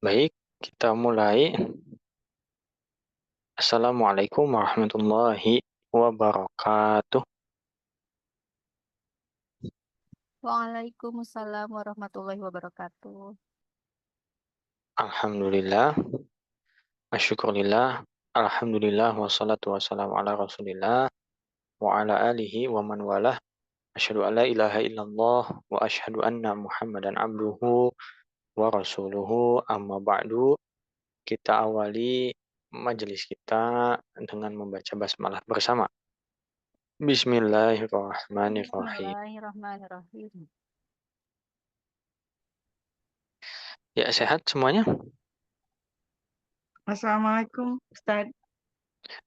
Baik, kita mulai. Assalamualaikum warahmatullahi wabarakatuh. Waalaikumsalam warahmatullahi wabarakatuh. Alhamdulillah, asyukurillah, alhamdulillah, wassalatu wassalamu ala rasulillah, wa ala alihi wa man walah. Asyhadu an la ilaha illallah, wa asyhadu anna muhammadan abduhu wa rasuluhu, amma ba'du. Kita awali majelis kita dengan membaca basmalah bersama. Bismillahirrahmanirrahim. Bismillahirrahmanirrahim. Ya, sehat semuanya? Assalamualaikum, Ustaz.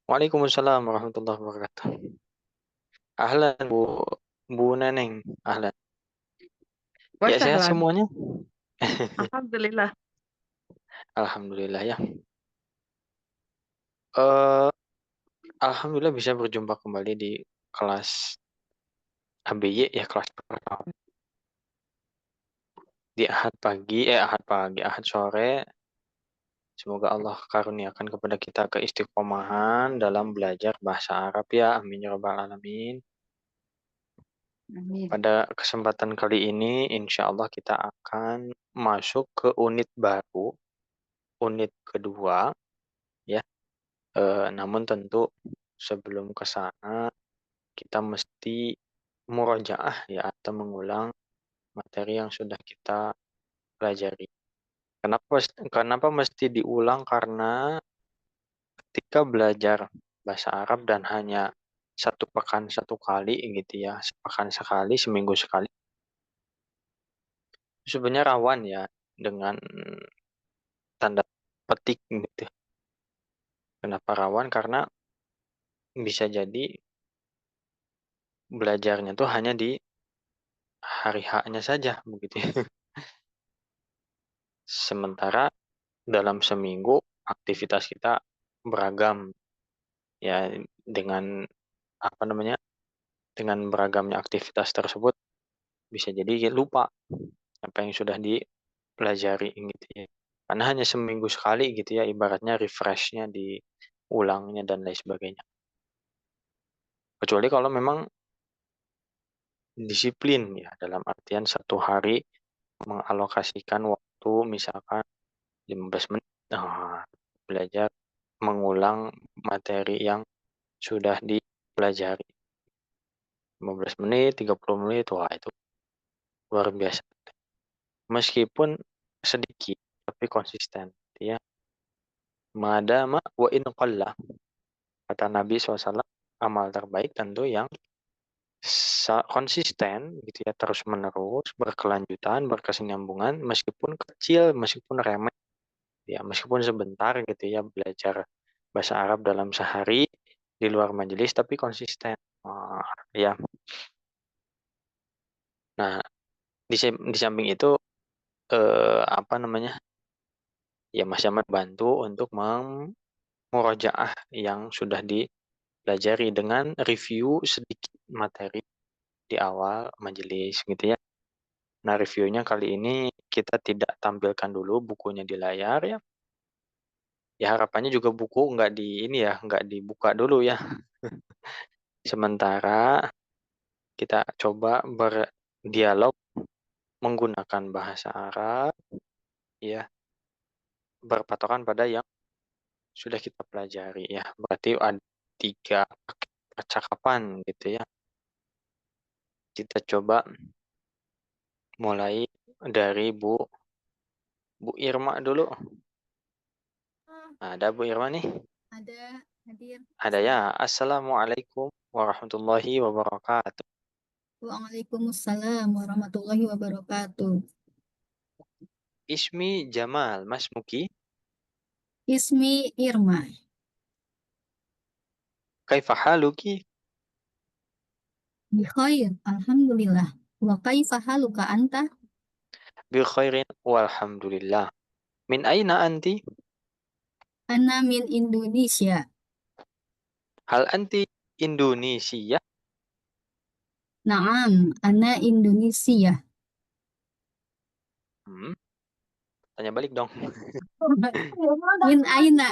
Waalaikumsalam warahmatullahi wabarakatuh. Ahlan Bu Neneng, ahlan. Ya, sehat Wasahlan. semuanya? Alhamdulillah. Alhamdulillah ya. Eh, Alhamdulillah bisa berjumpa kembali di kelas ABY ya, kelas pertama. Di Ahad sore. Semoga Allah karuniakan kepada kita keistiqomahan dalam belajar bahasa Arab ya. Amin ya rabbal alamin. Amin. Pada kesempatan kali ini, insya Allah kita akan masuk ke unit baru, unit kedua, ya. Namun tentu sebelum ke sana, kita mesti murojaah ya, atau mengulang materi yang sudah kita pelajari. Kenapa mesti diulang? Karena ketika belajar bahasa Arab dan hanya satu pekan satu kali gitu ya, sepekan sekali, seminggu sekali, sebenarnya rawan ya dengan tanda petik gitu. Kenapa rawan? Karena bisa jadi belajarnya tuh hanya di hari H-nya saja begitu ya. Sementara dalam seminggu aktivitas kita beragam ya, dengan apa namanya? Dengan beragamnya aktivitas tersebut bisa jadi lupa apa yang sudah dipelajari gitu ya. Karena hanya seminggu sekali gitu ya, ibaratnya refreshnya diulangnya dan lain sebagainya. Kecuali kalau memang disiplin ya, dalam artian satu hari mengalokasikan waktu misalkan 15 menit belajar mengulang materi yang sudah dipelajari. 15 menit, 30 menit, wah itu luar biasa. Meskipun sedikit tapi konsisten ya. Madama wa in qalla. Kata Nabi SAW, amal terbaik tentu yang konsisten gitu ya, terus menerus, berkelanjutan, berkesinambungan, meskipun kecil, meskipun remeh ya, meskipun sebentar gitu ya, belajar bahasa Arab dalam sehari di luar majelis tapi konsisten. Ya. Nah, di samping itu apa namanya? Ya, Mas Ahmad bantu untuk memurojaah yang sudah dipelajari dengan review sedikit materi di awal majelis gitu ya. Nah, reviewnya kali ini kita tidak tampilkan dulu bukunya di layar ya. Ya, harapannya juga buku nggak di ini ya, nggak dibuka dulu ya. Sementara kita coba berdialog menggunakan bahasa Arab ya, berpatokan pada yang sudah kita pelajari ya. Berarti ada 3 percakapan gitu ya. Kita coba mulai dari Bu Irma dulu. Ada Bu Irma nih? Ada hadir. Ada ya. Assalamualaikum warahmatullahi wabarakatuh. Waalaikumsalam warahmatullahi wabarakatuh. Ismi Jamal, Mas Muki. Ismi Irma. Kaifa haluki? Bikhair, alhamdulillah. Wa kaifa haluka anta? Bi khairin walhamdulillah. Min aina anti? Ana min Indonesia. Hal anti Indonesia? Naam, ana Indonesia. Hmm. Tanya balik dong. Min aina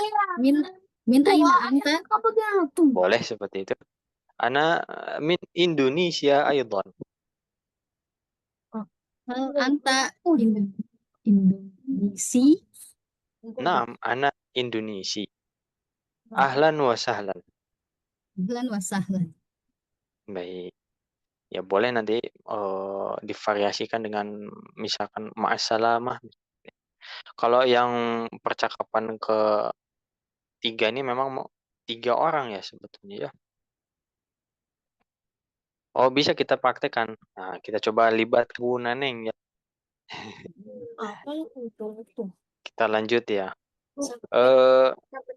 min aina anta? Boleh seperti itu. Ana min Indonesia aydan. Hal anta Indonesia? Naam, ana Indonesia. Ahlan wa sahlan. Ahlan wa sahlan. Baik. Ya boleh nanti divariasikan dengan misalkan ma'assalamah. Kalau yang percakapan ketiga ini memang mau 3 orang ya sebetulnya ya. Oh bisa kita praktekkan. Nah kita coba libat Bu Naneng ya. Kita lanjut ya.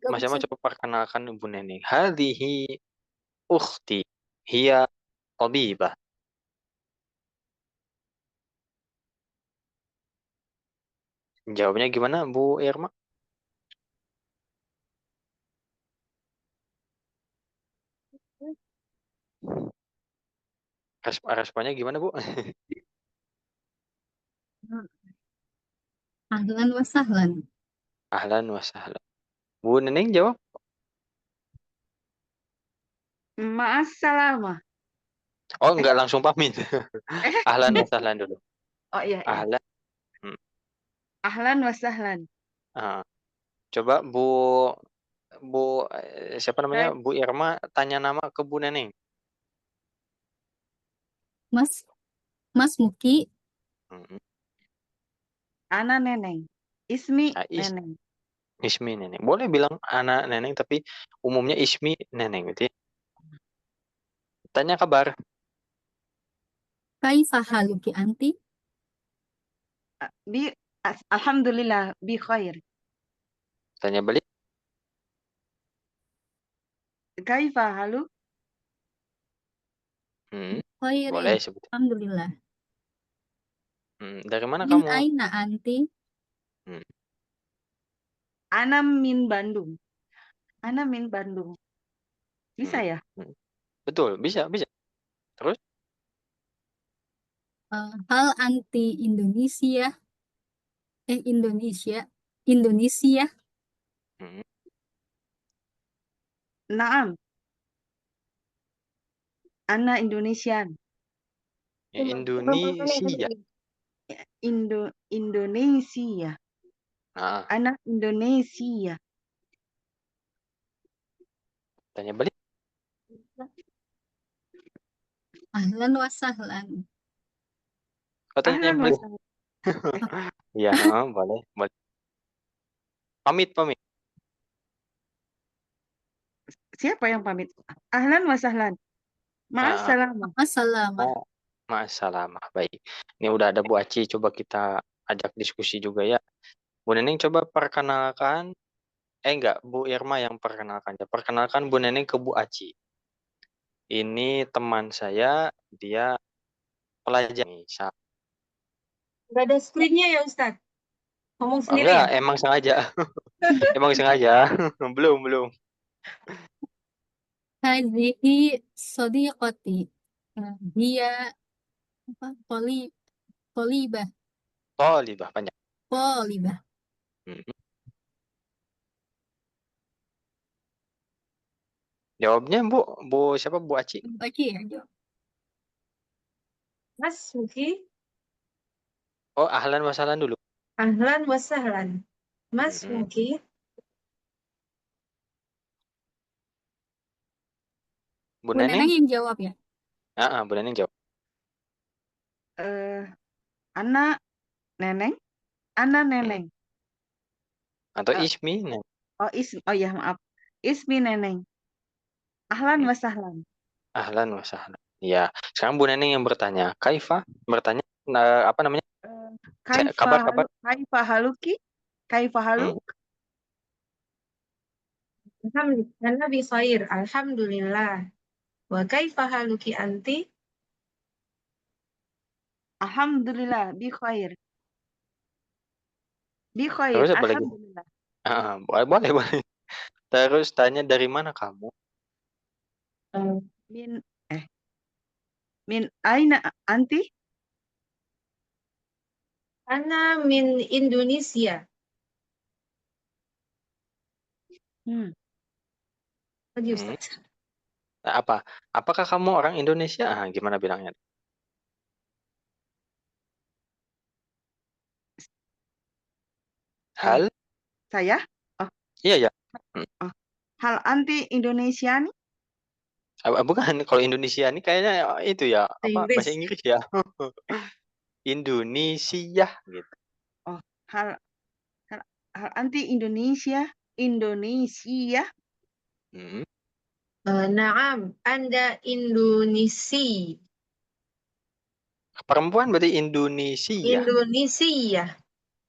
Mas Yama coba perkenalkan Bu Neneng. Hadhihi ukhti hiya tabibah. Jawabnya gimana Bu Irma? Responnya gimana Bu? Ahlan wa sahlan. Ahlan wa sahlan. Bu Neneng jawab. Ma'assalamah. Oh enggak langsung pamit. Ahlan wa sahlan dulu. Oh iya, iya. Ahlan. Hmm. Ahlan wa sahlan. Ah. Coba siapa namanya? Baik. Bu Irma tanya nama ke Bu Neneng. Mas Muki. Hmm. Ana Neneng. Ismi Ah, Neneng. Ismi Neneng. Boleh bilang anak Neneng tapi umumnya Ismi Neneng gitu ya. Tanya kabar. Kaifa haluki anti? Alhamdulillah bi khair. Tanya balik. Kaifa halu? Khairin. Boleh sebut. Alhamdulillah. Dari mana Min kamu? aina anti? Ana min Bandung. Ana min Bandung. Bisa ya? Betul, bisa. Terus? Hal anti Indonesia? Indonesia? Naam. Ana Indonesian. Indonesia. Indonesia. Nah, Anak Indonesia. tanya balik. Ahlan wa sahlan. Oh, tanya Ahlan wa balik. sahlan. Iya, boleh. Pamit. Siapa yang pamit? Ahlan wa sahlan. Ma'assalamah. Assalamualaikum. Oh, ma'assalamah. Baik. Ini udah ada Bu Aci, coba kita ajak diskusi juga ya. Bu Neneng coba perkenalkan. Enggak, Bu Irma yang perkenalkan. Perkenalkan Bu Neneng ke Bu Aci. Ini teman saya, dia pelajar nih. Gak ada screen-nya ya Ustadz? Ngomong sendiri Enggak, ya? emang sengaja. Emang sengaja. Belum. Hadhihi sadiqati. Dia apa? Polibah. Thalibah panjang. Polibah. Mhm. Jawabnya Bu siapa Bu Aci? Oke ya, jawab. Mas Muki, Oh, ahlan wa sahlan dulu. ahlan wa sahlan. Mas Mhm. Muki, Bu Bu Neneng Neneng? yang jawab ya. Bu Neneng jawab. anak Neneng, Ana Hmm. Neneng. Atau Eh, Ismi? Neneng. Oh ya maaf. Ismi Neneng. Ahlan wa sahlan. Ahlan wa sahlan. Ya, sekarang Bu Neneng yang bertanya. Kaifa? Bertanya apa namanya? Kabar. Kaifa haluki? Kaifa haluk? Alhamdulillah bi khair. Alhamdulillah. Wa kaifa haluki anti? Alhamdulillah bi khair. Bi khair. Terus apa lagi? Alhamdulillah. Boleh. Terus tanya dari mana kamu? Min min aina anti? Ana min Indonesia. Lagi Hmm. Ustaz. Apa? Apakah kamu orang Indonesia? Gimana bilangnya? Hal? Saya? Oh, Iya ya. Hmm. oh. Hal anti Indonesia nih? Bukan, kalau Indonesia ini kayaknya itu ya, apa bahasa Inggris. Inggris ya. Indonesia gitu. Oh, hal hal, hal anti Indonesia. Indonesia. Hmm. Naam, Anda Indonesi. Perempuan berarti Indonesia. Indonesia.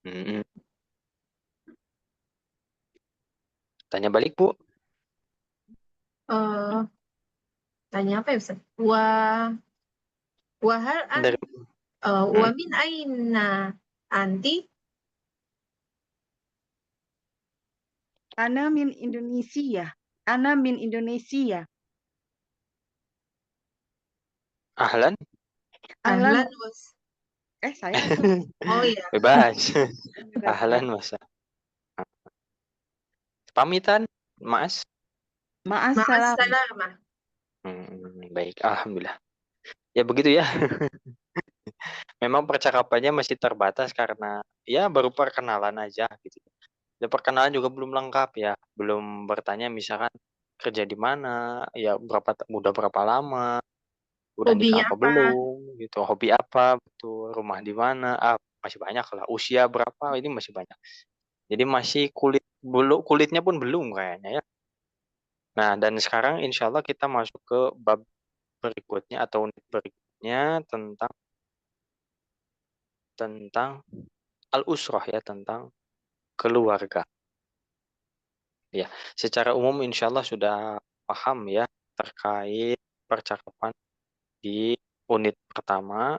Hmm. Tanya balik, Bu. Eh, tanya apa ya Ustaz? Wahal an Dari wa hmm? min aina anti? Ana min Indonesia. Ana min Indonesia. Ahlan? Ahlan. Ahlan was. Saya atau Oh iya. Bebas. bebas ya? Ahlan, Mas. Pamitan, Mas. Ma'assalam. Ma'assalamah. Baik, alhamdulillah. Ya begitu ya. Memang percakapannya masih terbatas karena ya baru perkenalan aja gitu. Ya perkenalan juga belum lengkap ya, belum bertanya misalkan kerja di mana, ya udah berapa lama, udah nikah Hobinya apa apa? belum, gitu, hobi apa, betul, rumah di mana, masih banyak lah, usia berapa, ini masih banyak. Jadi masih kulitnya pun belum kayaknya ya. Nah, dan sekarang insya Allah kita masuk ke bab berikutnya atau unit berikutnya tentang tentang al-usrah ya, tentang keluarga. Ya, secara umum insya Allah sudah paham ya terkait percakapan di unit pertama,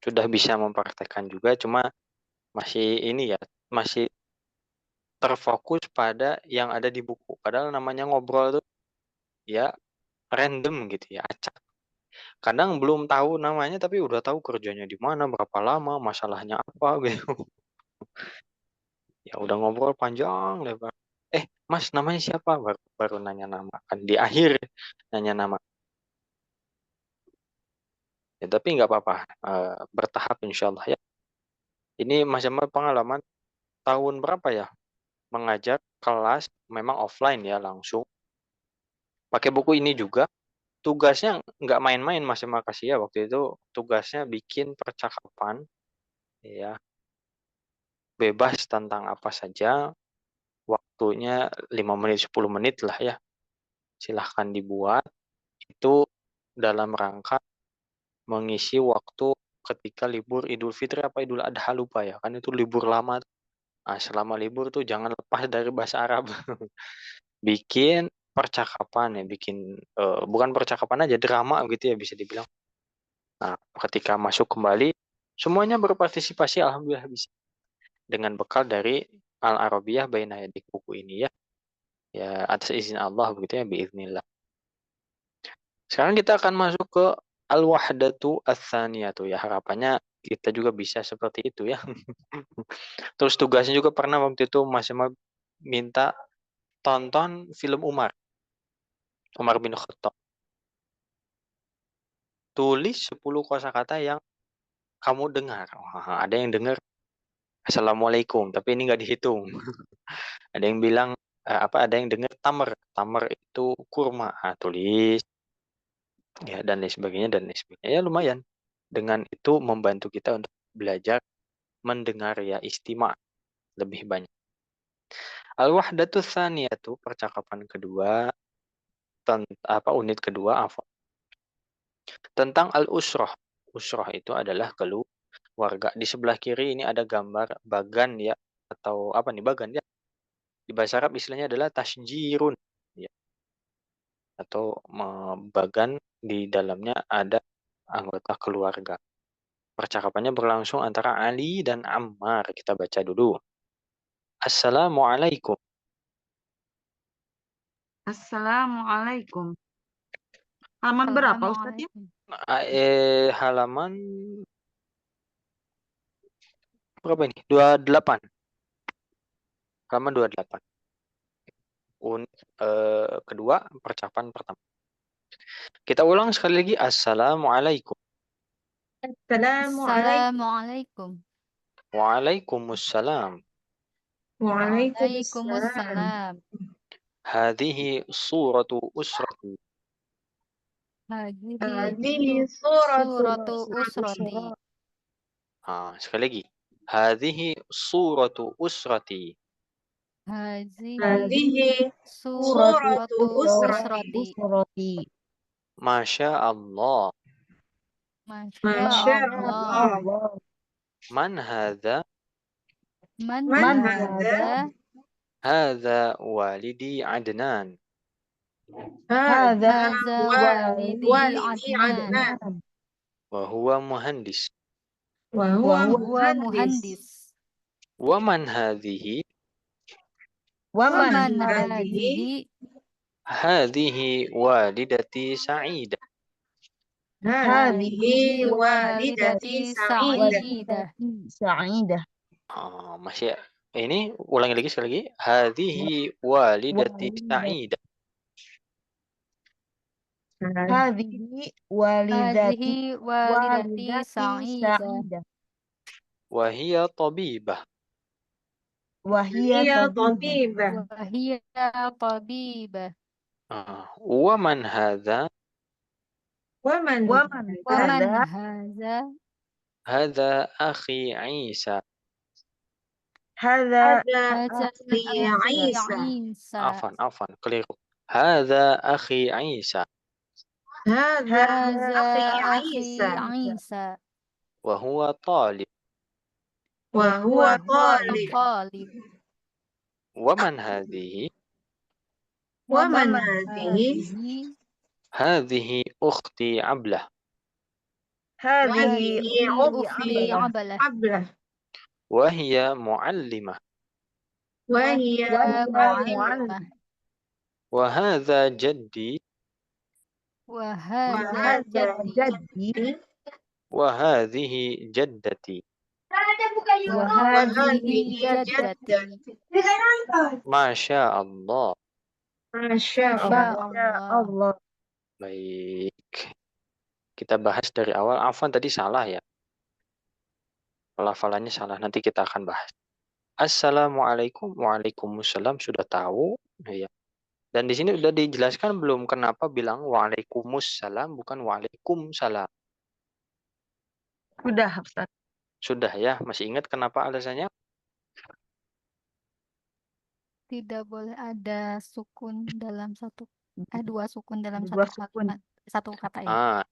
sudah bisa mempraktekkan juga, cuma masih ini ya, masih terfokus pada yang ada di buku. Padahal namanya ngobrol tuh ya random gitu ya, acak. Kadang belum tahu namanya tapi udah tahu kerjanya di mana, berapa lama, masalahnya apa gitu. Ya udah ngobrol panjang lebar. Mas namanya siapa? Baru nanya nama. Kan di akhir nanya nama. Ya, tapi nggak apa-apa. Bertahap insya Allah ya. Ini Mas Jamal pengalaman tahun berapa ya? Mengajar kelas memang offline ya langsung. Pakai buku ini juga. Tugasnya nggak main-main Mas Jamal kasih ya. Waktu itu tugasnya bikin percakapan ya bebas tentang apa saja. Waktunya 5 menit 10 menit lah ya. Silahkan dibuat. Itu dalam rangka mengisi waktu ketika libur Idul Fitri apa Idul Adha lupa ya, kan itu libur lama. Selama libur tuh jangan lepas dari bahasa Arab. Bikin percakapan ya, bikin bukan percakapan aja, drama gitu ya bisa dibilang. Nah, ketika masuk kembali semuanya berpartisipasi alhamdulillah bisa dengan bekal dari Al-Arabiyah Baina Yadik buku ini ya. Ya atas izin Allah begitu ya biiznillah. Sekarang kita akan masuk ke al-wahdatu ats-tsaniyatu ya, harapannya kita juga bisa seperti itu ya. Terus tugasnya juga pernah waktu itu Mas Emma minta tonton film Umar bin Khattab. Tulis 10 kosakata yang kamu dengar. Wah, ada yang dengar Assalamualaikum, tapi ini nggak dihitung. Ada yang bilang ada yang dengar tamar. Tamar itu kurma. Tulis ya dan lain sebagainya dan lain sebagainya. Ya lumayan. Dengan itu membantu kita untuk belajar mendengar ya istima lebih banyak. Al-wahdatu tsaniyatu percakapan kedua unit kedua tentang al-usrah. Usrah itu adalah keluarga. Di sebelah kiri ini ada gambar bagan ya atau apa nih bagan ya. Di bahasa Arab istilahnya adalah tasjirun ya atau bagan di dalamnya ada anggota keluarga. Percakapannya berlangsung antara Ali dan Ammar. Kita baca dulu. Assalamualaikum. Assalamualaikum. Halaman berapa Ustaz ya? Halaman berapa ini? 28. Halaman 28. Unit kedua, percakapan pertama. Kita ulang sekali lagi. Assalamualaikum. Assalamualaikum. Waalaikumsalam. Waalaikumsalam. Hadhihi suratu usrati. Hadhihi suratu usrati. Sekali lagi. Hadhihi suratu usrati. Hadhihi suratu usrati. Masya Allah. Masya Allah. Man hadha? Man hadha? Hadha walidi Adnan. Hadha walidi Adnan. Wa huwa muhandis. Wa huwa muhandis. Wa man hadhihi? Wa man hadhihi? Hadhihi walidati Sa'idah. Hadhihi walidati Sa'idah. Masih ini ulangi lagi sekali lagi. Hadhihi walidati Sa'idah. Hadhihi walidati Sa'idah. Wa hiya tabibah. Wahiya tabibah. Wa man hadha? Waman hadha? Hadha akhi Isa. Hadha akhi Isa. Afan, keliru. Hadha akhi Isa. Hadza akhi Isa. Isa. Wa huwa talib. Wa huwa talib. Wa man hadhihi? Wa man hadhihi? Hadhihi ukhti Ablah. Hadhihi ukhti Ablah. Wa hiya muallimah. Wa hiya muallimah. Wa hadha jaddi. Wa hadha jaddi. Wa hadhihi jaddati. Wa hadhihi jaddati. Masya Allah. Masya Allah. Baik. Kita bahas dari awal. Afwan tadi salah ya. Pelafalannya salah. Nanti kita akan bahas. Assalamualaikum. Waalaikumsalam. Sudah tahu. Ya. Dan di sini sudah dijelaskan belum kenapa bilang waalaikumsalam bukan waalaikumsalam. Sudah, Ustaz. Sudah ya. Masih ingat kenapa alasannya? Tidak boleh ada sukun dalam dua sukun dalam Dua satu sukun. kalimat, satu kata ya.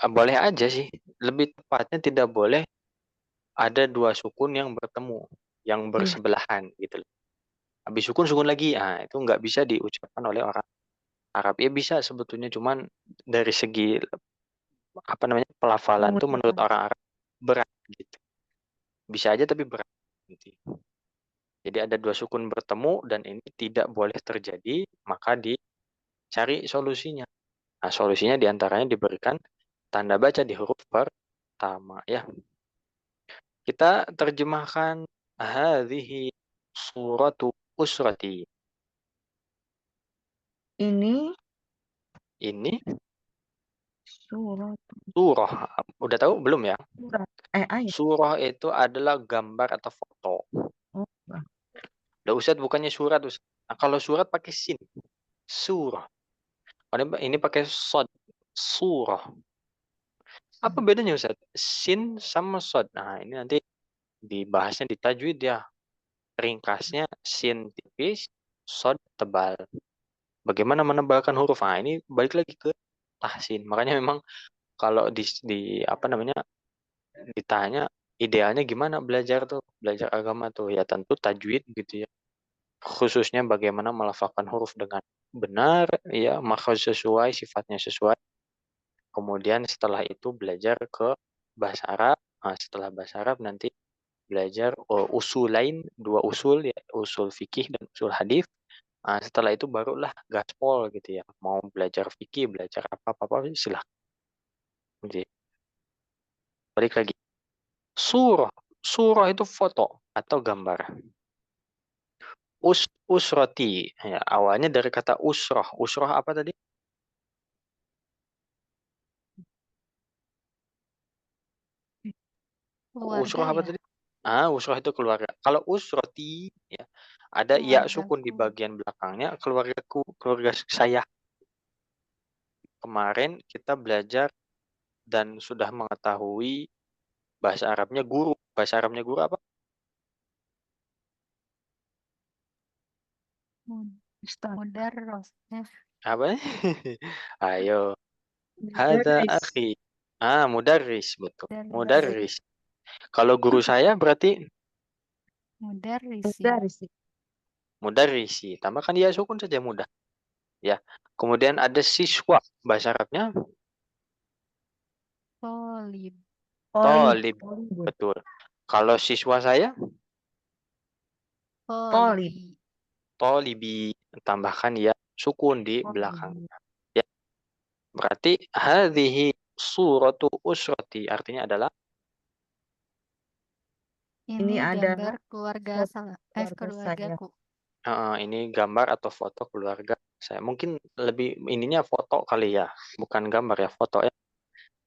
Boleh aja sih. Lebih tepatnya tidak boleh ada dua sukun yang bertemu, yang bersebelahan gitu. Habis sukun lagi, itu nggak bisa diucapkan oleh orang Arab. Ya bisa sebetulnya, cuman dari segi pelafalan itu menurut orang Arab berat gitu. Bisa aja tapi berat gitu. Jadi ada dua sukun bertemu dan ini tidak boleh terjadi, maka dicari solusinya. Nah, solusinya diantaranya diberikan tanda baca di huruf pertama ya. Kita terjemahkan hadhihi suratu usrati. Ini surah. Udah tahu belum ya? ayat. Surah itu adalah gambar atau foto. Udah Ustaz bukannya surat Ustaz. Nah, kalau surat pakai sin. Surah. Ini pakai sod. Surah. Apa bedanya Ustaz? Sin sama sod. Nah, ini nanti dibahasnya di tajwid ya. Ringkasnya sin tipis, sod tebal. Bagaimana menebalkan huruf? Nah, ini balik lagi ke tahsin. Makanya memang kalau ditanya idealnya gimana belajar agama tuh, ya tentu tajwid gitu ya. Khususnya bagaimana melafalkan huruf dengan benar, ya, makhraj sesuai, sifatnya sesuai. Kemudian setelah itu belajar ke bahasa Arab. Nah, setelah bahasa Arab nanti belajar usul lain, dua usul ya, usul fikih dan usul hadis. Nah, setelah itu barulah gaspol gitu ya. Mau belajar fikih, belajar apa silahkan. Jadi, balik lagi. Surah itu foto atau gambar. Usroti, ya, awalnya dari kata usroh. Usroh apa tadi? Keluarga Usroh apa ya. tadi? Usroh itu keluarga. Kalau usroti, ya, ada ya sukun di Keluargaku. bagian belakangnya, keluargaku, keluarga saya. Kemarin kita belajar dan sudah mengetahui bahasa Arabnya guru. Bahasa Arabnya guru apa? Ustaz. Mudarros. Apa? Ayo. Hadza Mudarris. akhi. Mudarris, betul. Mudarris. Mudarris. Kalau guru saya berarti Mudarrisi. Dari sih. mudarrisi. Tambahkan ya sukun saja mudah. Ya. Kemudian ada siswa. Bahasa Arabnya Tolib. tolib. Tolib. Betul. Kalau siswa saya Tolibi. tolibi. Tambahkan ya sukun di Tolib. belakangnya. Ya. Berarti hadhihi suratu usrati. Artinya adalah Ini ada gambar keluarga foto keluargaku. ini gambar atau foto keluarga saya. Mungkin lebih ininya foto kali ya, bukan gambar ya, foto ya.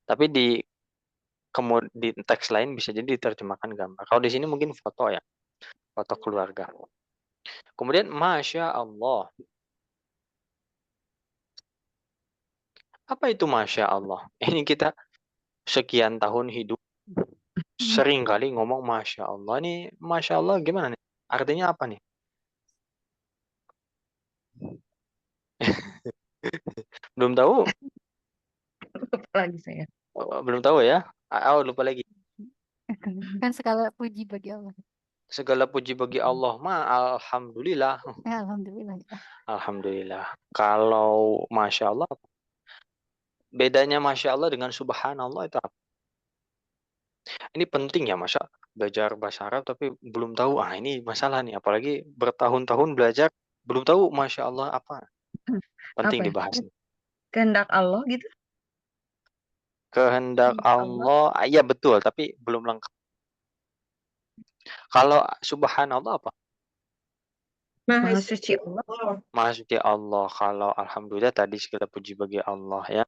Tapi di teks lain bisa jadi diterjemahkan gambar. Kalau di sini mungkin foto ya, foto keluarga. Kemudian Masya Allah. Apa itu Masya Allah? Ini kita sekian tahun hidup sering kali ngomong Masya Allah. Ini Masya Allah gimana nih? Artinya apa nih? Belum tahu? Lagi saya. Belum tahu ya? Lupa lagi. Kan segala puji bagi Allah. Segala puji bagi Allah. Alhamdulillah. Alhamdulillah. Alhamdulillah. Kalau Masya Allah, bedanya Masya Allah dengan Subhanallah itu apa? Ini penting ya, Masya. Belajar bahasa Arab tapi belum tahu. Ini masalah nih. Apalagi bertahun-tahun belajar, belum tahu Masya Allah apa. Penting Apa ya? dibahas. Kehendak Allah gitu. Kehendak Kehendak Allah. Allah, iya betul, tapi belum lengkap. Kalau Subhanallah apa? Maha suci Allah. Maha suci Allah. Kalau Alhamdulillah tadi segala puji bagi Allah ya.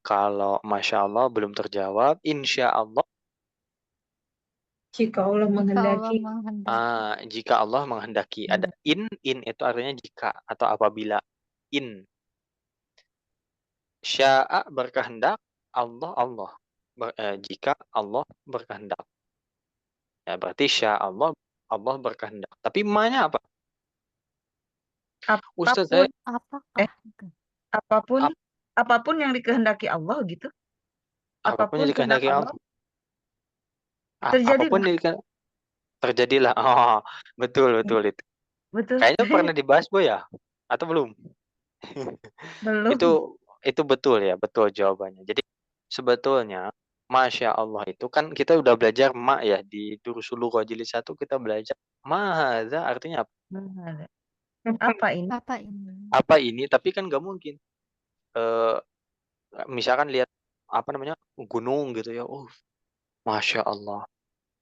Kalau Masya Allah belum terjawab, Insya Allah. Jika Allah Allah menghendaki. menghendaki. Jika Allah menghendaki. Ada in itu artinya jika atau apabila. In. Sya'a berkehendak, Allah. Jika Allah berkehendak. Ya, berarti sya Allah berkehendak. Tapi ma-nya apa? Ustaz, Apapun, Apakah? apapun, apapun yang dikehendaki Allah gitu. apapun yang kehendak dikehendaki Allah. Terjadilah. Apapun yang terjadilah. Oh, betul itu. Betul. Kayaknya pernah dibahas, Boy ya? Atau belum? Belum. Itu betul ya, betul jawabannya. Jadi sebetulnya Masya Allah itu kan kita udah belajar ma ya di Durusul Lughah jilid 1 kita belajar ma hadza artinya apa? Apa ini? Apa ini? Apa ini? Tapi kan nggak mungkin. Misalkan lihat apa namanya gunung gitu ya, Masya Allah.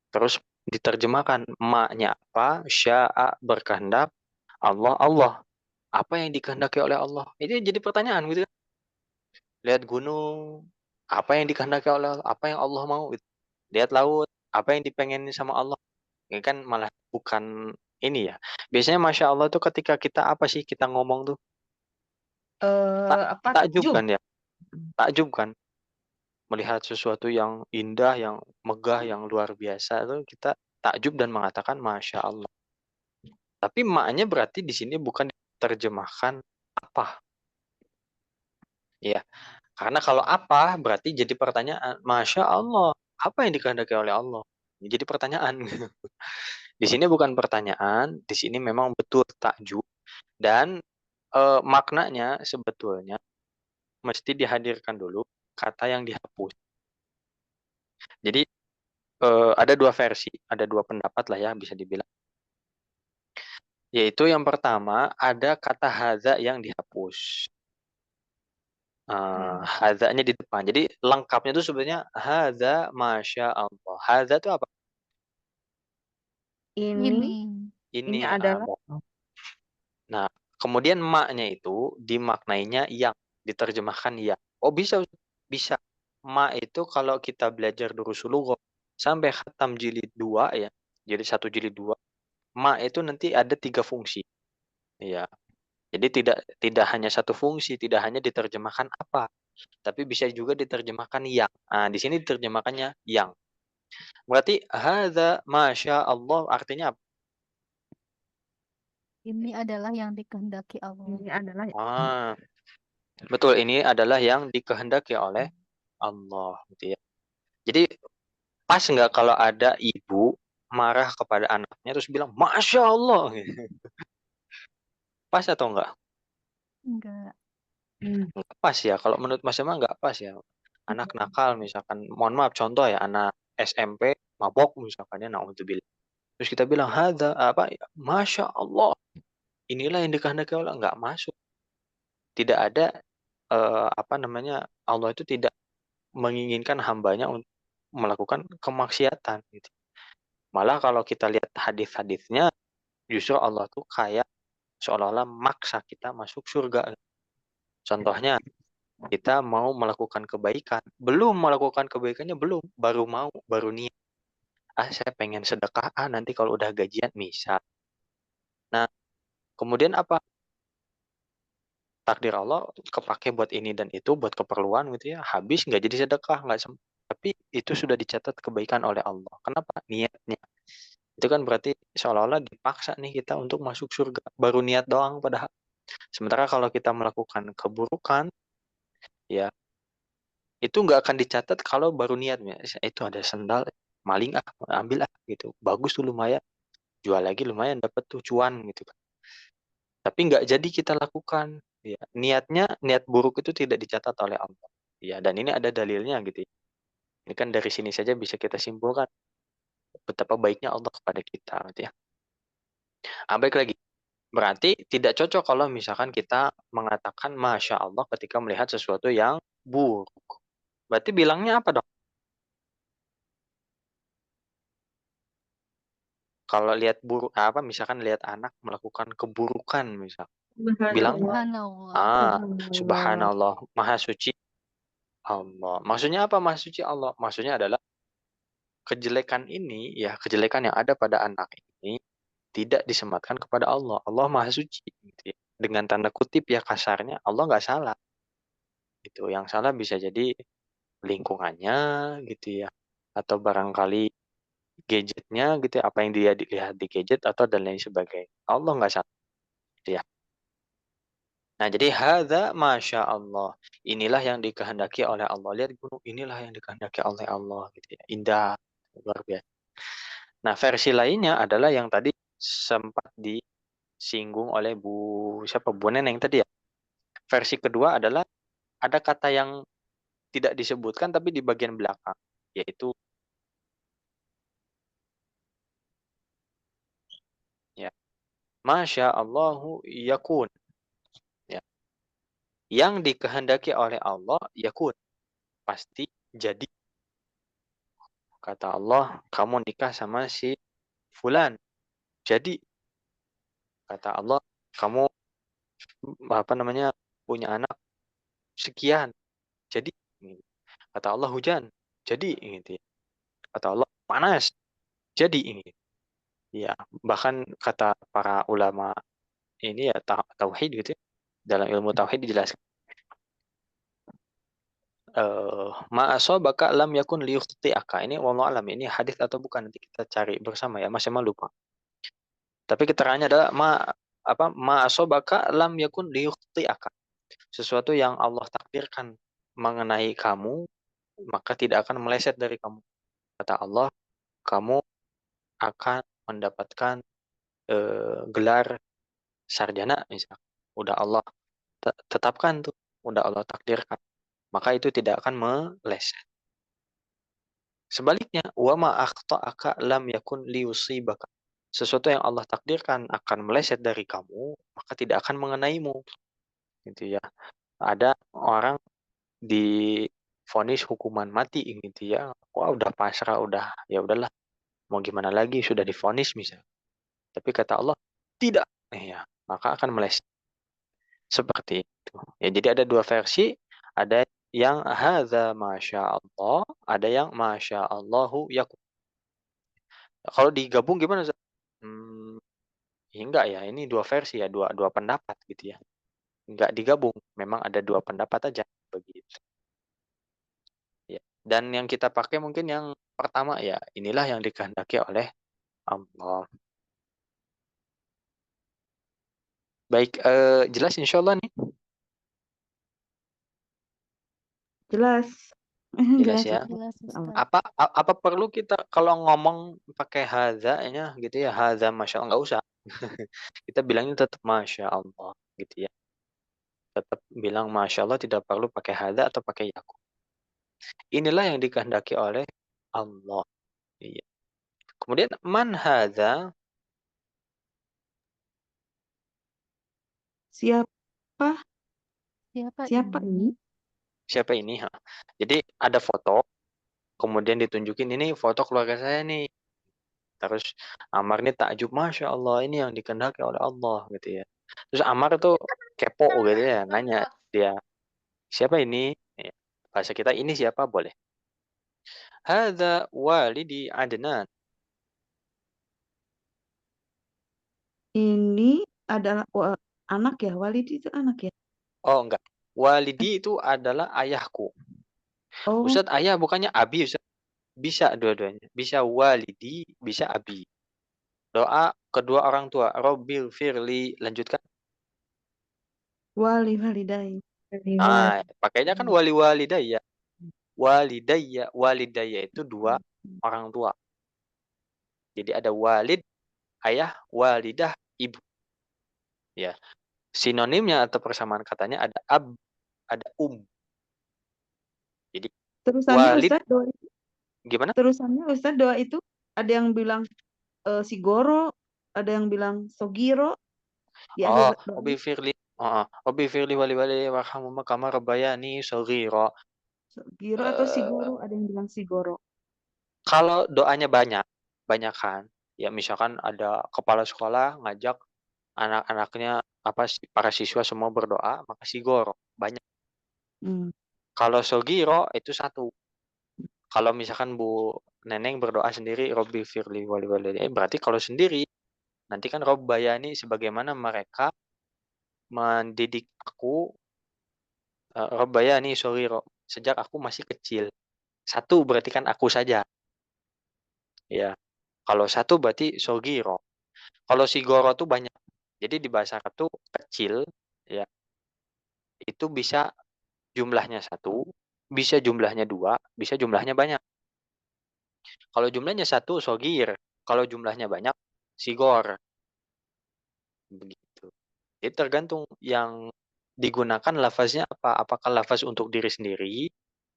Terus diterjemahkan ma-nya apa? Sya'a berkehendak, Allah. Apa yang dikehendaki oleh Allah? Itu jadi pertanyaan gitu kan. Lihat gunung, apa yang dikehendaki oleh Allah? Apa yang Allah mau? Gitu. Lihat laut, apa yang dipengenin sama Allah? Ini kan malah bukan ini ya. Biasanya Masya Allah tuh ketika kita apa sih kita ngomong tuh? Takjub kan ya? Takjub kan? Melihat sesuatu yang indah, yang megah, yang luar biasa itu kita takjub dan mengatakan Masya Allah. Tapi maknya berarti di sini bukan diterjemahkan apa. Ya, karena kalau apa berarti jadi pertanyaan. Masya Allah, apa yang dikehendaki oleh Allah? Jadi pertanyaan. Di sini bukan pertanyaan, di sini memang betul takjub dan maknanya sebetulnya mesti dihadirkan dulu kata yang dihapus. Jadi ada dua versi, ada dua pendapat lah ya bisa dibilang. Yaitu yang pertama ada kata hadza yang dihapus. Hadzanya di depan. Jadi lengkapnya itu sebenarnya hadza masya Allah. Hadza itu apa? Ini Ini adalah Nah, kemudian maknya itu dimaknainya yang, diterjemahkan yang. Oh bisa, bisa. Ma itu kalau kita belajar Durusul Lughah sampai khatam jilid 2 ya, jadi 1 jilid 2, ma itu nanti ada 3 fungsi. Ya. Jadi tidak hanya satu fungsi, tidak hanya diterjemahkan apa, tapi bisa juga diterjemahkan yang. Nah, di sini diterjemahkannya yang. Berarti hadza masya Allah artinya apa? ini adalah yang dikehendaki Allah. ini adalah Ah, betul, ini adalah yang dikehendaki oleh Allah gitu ya. Jadi pas nggak kalau ada ibu marah kepada anaknya terus bilang Masya Allah gitu. Pas atau enggak? Enggak. Nggak pas ya. Kalau menurut Mas Emang nggak pas ya. Anak nakal misalkan, mohon maaf contoh ya, anak SMP mabok misalkan ya, naudzubillah. Terus kita bilang hadza apa Masya Allah. Inilah yang dikehendaki Allah, nggak masuk. Tidak ada apa namanya, Allah itu tidak menginginkan hambanya untuk melakukan kemaksiatan gitu. Malah kalau kita lihat hadis-hadisnya, justru Allah tuh kayak seolah-olah maksa kita masuk surga. Contohnya, kita mau melakukan kebaikan, belum melakukan kebaikannya belum, baru mau, baru niat. Saya pengen sedekah, nanti kalau udah gajian misal. Nah, kemudian apa? Takdir Allah kepake buat ini dan itu, buat keperluan gitu ya, habis nggak jadi sedekah, nggak tapi itu sudah dicatat kebaikan oleh Allah. Kenapa? Niatnya. Itu kan berarti seolah-olah dipaksa nih kita untuk masuk surga, baru niat doang padahal. Sementara kalau kita melakukan keburukan, ya itu nggak akan dicatat kalau baru niat. Itu ada sendal, maling ambil gitu. Bagus tuh lumayan, jual lagi lumayan dapat tuh cuan gitu kan. Tapi nggak jadi kita lakukan. Ya, niatnya, niat buruk itu tidak dicatat oleh Allah. Ya, dan ini ada dalilnya gitu ya. Ini kan dari sini saja bisa kita simpulkan betapa baiknya Allah kepada kita gitu ya. Baik lagi. Berarti tidak cocok kalau misalkan kita mengatakan Masya Allah ketika melihat sesuatu yang buruk. Berarti bilangnya apa dong? Kalau lihat buruk apa misalkan lihat anak melakukan keburukan misal. Bilang Subhanallah. subhanallah, maha suci Allah. Maksudnya apa maha suci Allah? Maksudnya adalah kejelekan ini ya, kejelekan yang ada pada anak ini tidak disematkan kepada Allah. Allah maha suci gitu ya. Dengan tanda kutip ya kasarnya Allah nggak salah. Itu yang salah bisa jadi lingkungannya gitu ya. Atau barangkali gadgetnya gitu ya, apa yang dia dilihat di gadget atau dan lain sebagainya. Allah nggak salah gitu ya. Nah, jadi hadza masya Allah. Inilah yang dikehendaki oleh Allah. Lihat gunung, inilah yang dikehendaki oleh Allah gitu ya. Indah, luar biasa. Nah, versi lainnya adalah yang tadi sempat disinggung oleh Bu Neneng tadi ya. Versi kedua adalah ada kata yang tidak disebutkan tapi di bagian belakang, yaitu ya, masya Allahu yakun. Ya. Yang dikehendaki oleh Allah yakun, pasti jadi. Kata Allah, kamu nikah sama si fulan. Jadi kata Allah, kamu apa namanya punya anak sekian. Jadi kata Allah hujan. Jadi gitu ya. Kata Allah panas. Jadi ini. Ya, bahkan kata para ulama ini ya tauhid gitu ya. Dalam ilmu tauhid dijelaskan ma'asobaka lam yakun liyukhti'aka. Ini wallahu alam, ini hadis atau bukan nanti kita cari bersama ya, Mas emang lupa. Tapi keterangannya adalah ma'asobaka lam yakun liyukhti'aka. Sesuatu yang Allah takdirkan mengenai kamu, maka tidak akan meleset dari kamu. Kata Allah, kamu akan mendapatkan gelar sarjana misalnya. Udah Allah tetapkan tuh, udah Allah takdirkan. Maka itu tidak akan meleset. Sebaliknya, wa ma akhta'aka lam yakun liyusibaka. Sesuatu yang Allah takdirkan akan meleset dari kamu, maka tidak akan mengenaimu. Gitu ya. Ada orang divonis hukuman mati gitu ya. Wah, udah pasrah, udah ya udahlah, mau gimana lagi, sudah divonis misal. Tapi kata Allah, tidak. Ya, maka akan meleset seperti itu. Ya, jadi ada dua versi, ada yang hadza masya Allah, ada yang masya Allahu yakun. Kalau digabung gimana, Ustaz? Ya enggak ya, ini dua versi ya, dua pendapat gitu ya. Enggak digabung, memang ada dua pendapat aja begitu. Ya. Dan yang kita pakai mungkin yang pertama ya, inilah yang dikehendaki oleh Allah. Baik, jelas insya Allah nih. Jelas. Jelas Jelas, ya. Ustaz. Jelas, Ustaz. Apa perlu kita kalau ngomong pakai hadza-nya gitu ya, hadza masya Allah, nggak usah. Kita bilangnya tetap masya Allah gitu ya. Tetap bilang masya Allah, tidak perlu pakai hadza atau pakai yakun. Inilah yang dikehendaki oleh Allah. Iya. Kemudian man hadza, Siapa? Siapa Siapa ini? siapa ini? Ha. Jadi ada foto, kemudian ditunjukin ini foto keluarga saya nih. Terus Amar ini takjub, masya Allah, ini yang dikehendaki oleh Allah gitu ya. Terus Amar tuh kepo gitu ya, nanya dia, siapa ini? Ya, bahasa kita ini siapa boleh. Hadza walidi Adnan. Ini adalah anak ya, Walid itu anak ya. Oh enggak, walidi itu adalah ayahku. Oh, Ustadz, ayah bukannya abi, Ustadz? Bisa dua-duanya. Bisa walidi, bisa abi. Doa kedua orang tua. Robbil firli. Lanjutkan. walidai. Nah, pakainya kan wali walidayya. Walidayya. Walidayya itu dua orang tua. Jadi ada walid, ayah, walidah, ibu. Ya. Sinonimnya atau persamaan katanya ada ab, ada Jadi Terusannya walid, Ustaz doa itu, gimana? terusannya Ustaz doa itu ada yang bilang Sigoro, ada yang bilang Sogiro di Oh, akhir doa. Rabbi firli. Rabbi firli wali wali warhamhuma kama rabbayani shaghira. Sogiro atau Eh, Sigoro, ada yang bilang Sigoro. Kalau doanya banyak, banyak kan. Ya misalkan ada kepala sekolah ngajak anak-anaknya para siswa semua berdoa, maka sigoro banyak. Hmm. Kalau sogiro itu satu. Kalau misalkan Bu Neneng berdoa sendiri, Robbi firli wali wali, berarti kalau sendiri nanti kan Robbayani sebagaimana mereka mendidik aku, Robbayani sogiro sejak aku masih kecil. Satu berarti kan aku saja. Ya. Kalau satu berarti sogiro. Kalau sigoro tuh banyak. Jadi di bahasa Arab tuh kecil, ya itu bisa jumlahnya satu, bisa jumlahnya dua, bisa jumlahnya banyak. Kalau jumlahnya satu sogir, kalau jumlahnya banyak sigor, begitu. Jadi tergantung yang digunakan lafaznya apa. Apakah lafaz untuk diri sendiri,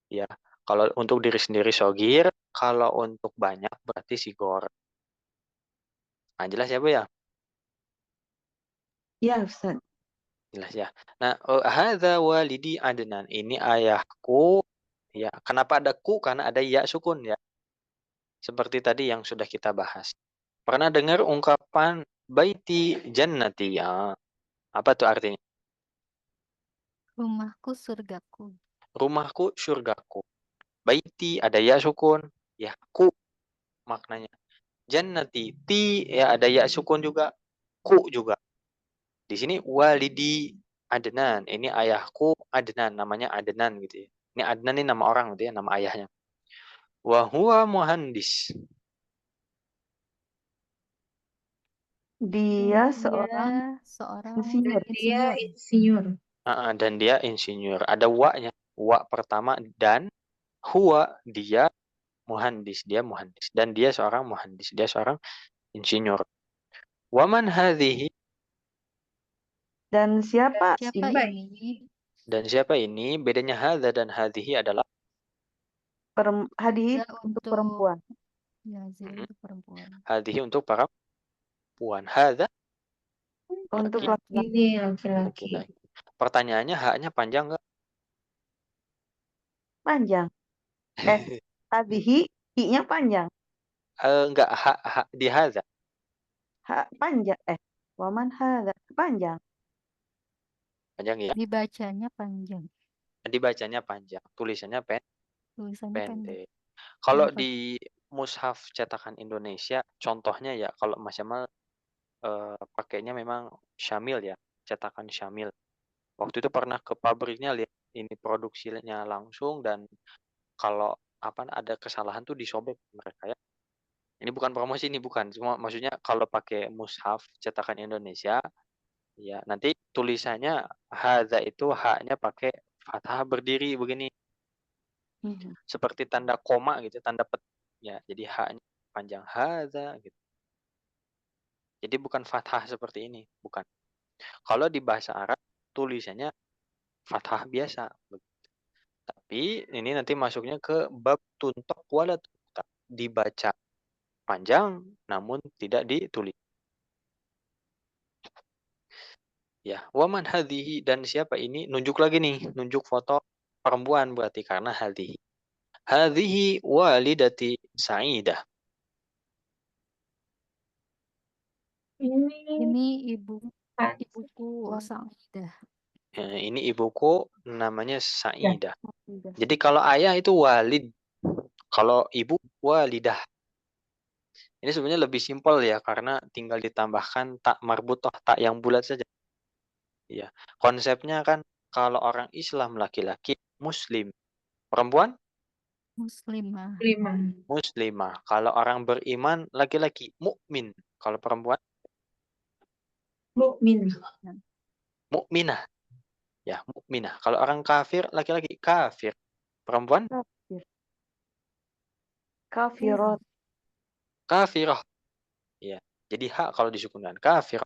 ya. Kalau untuk diri sendiri sogir, kalau untuk banyak berarti sigor. Nah, jelas ya Bu ya? Ya Ustaz. Jelas ya. Nah, hadza walidi Adnan. Ini ayahku. Ya, kenapa ada ku? Karena ada ya sukun ya. Seperti tadi yang sudah kita bahas. Pernah dengar ungkapan baiti jannati ya? Apa tuh artinya? Rumahku surgaku. Rumahku surgaku. Baiti ada ya sukun, ya ku maknanya. Jannati ti ya ada ya sukun juga, ku juga. Di sini walidi Adnan. Ini ayahku Adnan, namanya Adnan gitu ya. Ini Adnan ini nama orang gitu ya, nama ayahnya. Wa huwa muhandis. Dia Dan seorang dia seorang insinyur. insinyur. Dan dia insinyur. Ada wa-nya. Wa pertama dan huwa dia muhandis. Dia muhandis. Dan dia seorang muhandis. Dia seorang insinyur. Waman hadhihi. Dan siapa Siapa ini? ini? Dan siapa ini? Bedanya hadza dan hadhihi adalah Hadiah Dia untuk untuk perempuan. ya zil untuk perempuan. hadhihi untuk para perempuan. Hadza Untuk laki. laki-laki. Ini laki-laki. Pertanyaannya haknya panjang nggak? panjang. Hadhihi, hi-nya panjang. Enggak, hak di hadza. Panjang. Waman hadza, panjang. Panjang ya. Dibacanya panjang. Dibacanya panjang, tulisannya Tulisannya pendek. pendek. Kalau Kenapa? di mushaf cetakan Indonesia, contohnya ya kalau Mas Jamal pakainya memang Syamil ya, cetakan Syamil. Waktu itu pernah ke pabriknya lihat ini produksinya langsung dan kalau ada kesalahan tuh disobek mereka ya. Ini bukan promosi, ini bukan. Cuma maksudnya kalau pakai mushaf cetakan Indonesia, ya nanti tulisannya hadza itu haknya pakai fathah berdiri begini, Mhm. seperti tanda koma gitu, tanda ya. Jadi haknya panjang hadza gitu. Jadi bukan fathah seperti ini, bukan. Kalau di bahasa Arab tulisannya fathah biasa. Tapi ini nanti masuknya ke bab tuntok wala tuntak. Dibaca panjang namun tidak ditulis. Ya, waman hadhihi, dan siapa ini? Nunjuk lagi nih, nunjuk foto perempuan berarti karena hadhihi. Hadhihi walidati Sa'idah. Ini ibuku Sa'idah. Ini ibuku namanya Sa'idah. Jadi kalau ayah itu walid, kalau ibu walidah. Ini sebenarnya lebih simpel ya karena tinggal ditambahkan tak marbutah, tak yang bulat saja. Ya, konsepnya kan kalau orang Islam laki-laki muslim, perempuan Muslimah. muslimah. Kalau orang beriman laki-laki mukmin, kalau perempuan mukminah. Ya, mukminah. Kalau orang kafir laki-laki kafir, perempuan Kafir. Kafirot. kafirah. Ya. Jadi hak kalau disukunkan kafir.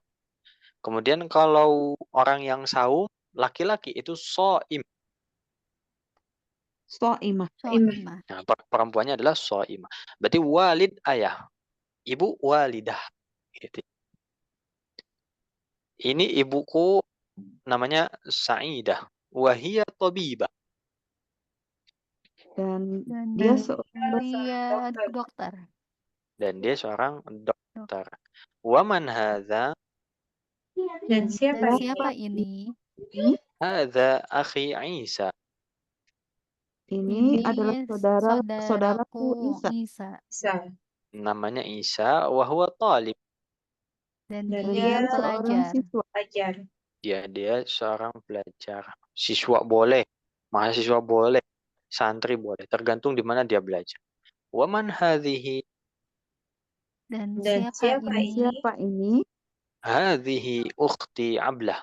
Kemudian kalau orang yang saum laki-laki itu shaim. So'imah. So'imah. Nah, perempuannya adalah shaimah. Berarti walid ayah, ibu walidah. Gitu. Ini ibuku namanya Sa'idah. Wahia tabibah. Dan Dan dia dia dokter. Dan dia seorang dokter. Waman hadza? Dan Dan siapa ini? Hadza akhi Isa. ini Ini adalah saudaraku Isa. Namanya Isa wa huwa talib. Dan Dan dia dia seorang pelajar. siswa. Dia seorang pelajar. Siswa boleh, mahasiswa boleh, santri boleh, tergantung di mana dia belajar. Waman hadhihi? Dan siapa Dan ini? siapa ini? Hadhihi ukhti Ablah.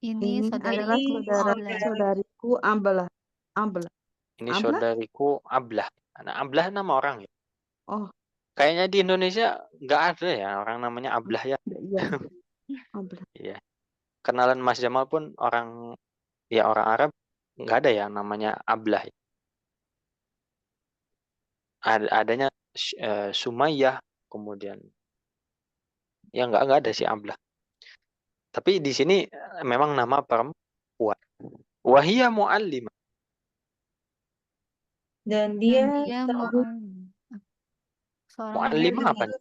Ini Ini adalah saudariku Ablah. Ini Ablah? saudariku Ablah. Nah, Ablah nama orang ya. Oh, Kayaknya di Indonesia nggak ada ya orang namanya Ablah ya. iya. Ablah. Iya. Kenalan Mas Jamal pun orang Arab nggak ada ya namanya Ablah. Adanya Sumayyah, kemudian ya nggak ada si Ablah. Tapi di sini memang nama perempuan. Wahia muallimah. Dan dia seorang Muallimah apa nih?